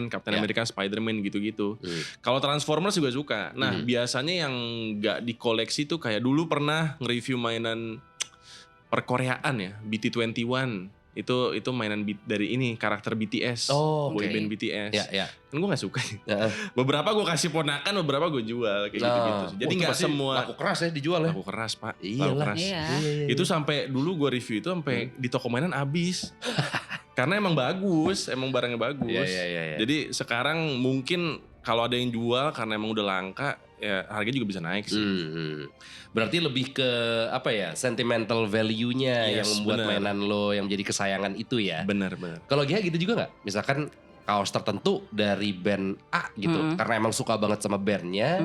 Man, Captain America, Spider-Man gitu-gitu. Kalau Transformers juga suka. Nah biasanya yang gak dikoleksi tuh kayak dulu pernah nge-review mainan perkoreaan ya, BT21. Itu mainan dari ini karakter BTS, boyband BTS. Kan gue gak suka. Beberapa gue kasih ponakan, beberapa gue jual kayak gitu-gitu. Jadi gak semua. Laku keras ya dijual ya. Laku keras pak. Iyalah. Itu sampai dulu gue review itu sampai di toko mainan habis. Karena emang bagus, emang barangnya bagus. Jadi sekarang mungkin kalau ada yang jual karena emang udah langka, ya harganya juga bisa naik sih. Berarti lebih ke apa ya, sentimental value-nya yang membuat mainan lo yang menjadi kesayangan itu ya. Bener. Kalau Gia gitu juga nggak? Misalkan kaos tertentu dari band A gitu, karena emang suka banget sama bandnya,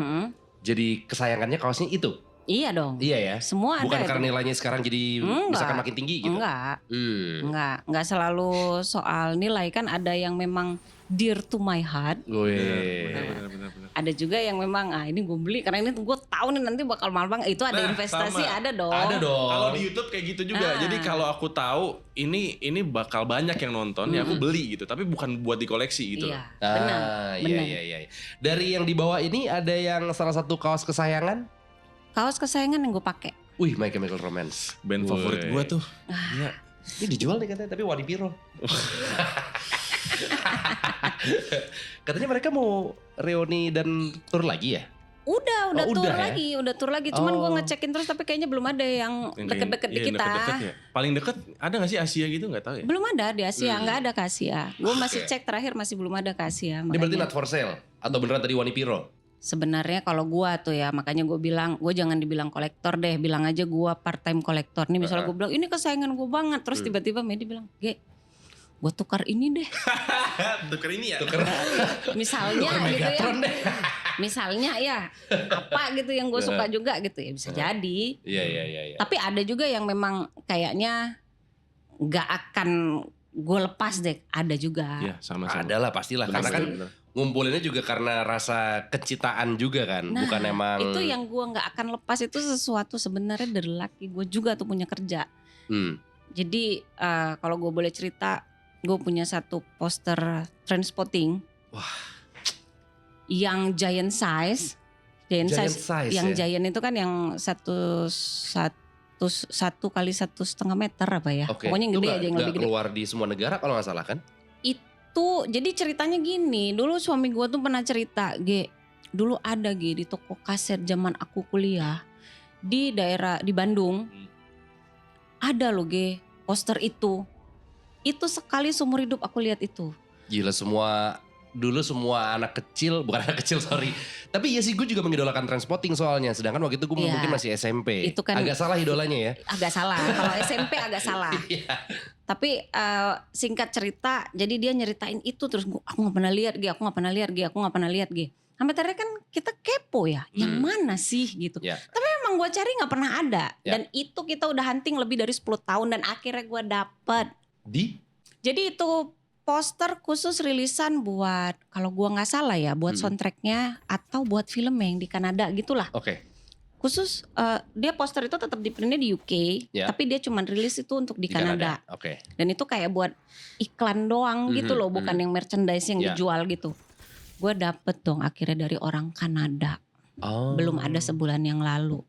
jadi kesayangannya kaosnya itu. Iya dong. Iya ya. Semua bukan ada karena itu. nilainya sekarang jadi misalkan makin tinggi gitu. Enggak selalu soal nilai, kan ada yang memang dear to my heart. Bener. Ada juga yang memang ini gue beli karena ini gue tahu nih nanti bakal mahal banget. Itu ada investasi, sama. ada dong. Ada dong. Kalau di YouTube kayak gitu juga. Jadi kalau aku tahu ini bakal banyak yang nonton, ya aku beli gitu. Tapi bukan buat dikoleksi gitu. Iya, benar. Iya. Dari yang dibawa ini ada yang salah satu kaos kesayangan? Kaos kesayangan yang gue pakai. Wih, My Chemical Romance. Band favorit gue tuh. Iya. Ini dijual nih katanya, tapi Wadi Piro. Katanya mereka mau reuni dan tour lagi ya? Udah tour lagi. Cuman gue ngecekin terus tapi kayaknya belum ada yang deket-deket di kita. Deket ya. Paling deket ada gak sih Asia gitu, gak tahu ya? Belum ada di Asia, nggak ada ke Asia. Gue masih cek terakhir masih belum ada ke Asia. Ini berarti not for sale? Atau beneran tadi Wani Piro? Sebenarnya kalau gue tuh ya, makanya gue bilang, gue jangan dibilang kolektor deh, bilang aja gue part time kolektor. Nih misalnya gue bilang ini kesayangan gue banget, terus tiba-tiba Medi bilang, Ge, gue tukar ini deh. Tukar ini ya? Misalnya gitu ya. Misalnya ya, apa gitu yang gue suka juga gitu ya, bisa jadi. Iya. Tapi ada juga yang memang kayaknya gak akan gue lepas deh, ada juga. Iya, sama-sama. Ada lah pastilah, karena kan ngumpulinnya juga karena rasa kecintaan juga kan, bukan emang. Itu yang gue nggak akan lepas, itu sesuatu sebenarnya dari laki gue juga tuh punya kerja. Jadi kalau gue boleh cerita, gue punya satu poster Trainspotting. Wah. Yang giant size. Yang ya? giant itu kan yang satu kali 1,5 meter apa ya? Pokoknya yang gede aja, yang lebih gede. Keluar di semua negara kalau nggak salah kan? Itu jadi ceritanya gini, dulu suami gue tuh pernah cerita, dulu ada di toko kaset zaman aku kuliah di daerah di Bandung, ada loh poster itu sekali seumur hidup aku lihat itu. Gila, dulu semua anak kecil, bukan anak kecil sorry, tapi iya sih gue juga mengidolakan Trainspotting soalnya, sedangkan waktu itu gue mungkin masih SMP. Itu kan agak salah idolanya ya? Agak salah, kalau SMP agak salah. Tapi singkat cerita, jadi dia nyeritain itu terus aku nggak pernah lihat, aku nggak pernah lihat. Sampai terakhir kan kita kepo ya, yang mana sih gitu. Tapi memang gue cari nggak pernah ada. Dan itu kita udah hunting lebih dari 10 tahun dan akhirnya gue dapet. Jadi itu poster khusus rilisan buat, kalau gue nggak salah ya, buat soundtracknya atau buat film yang di Kanada gitulah. Khusus dia poster itu tetap di printnya di UK, tapi dia cuma rilis itu untuk di Kanada. Dan itu kayak buat iklan doang gitu loh, bukan yang merchandise yang dijual gitu. Gue dapet dong akhirnya dari orang Kanada. Belum ada sebulan yang lalu.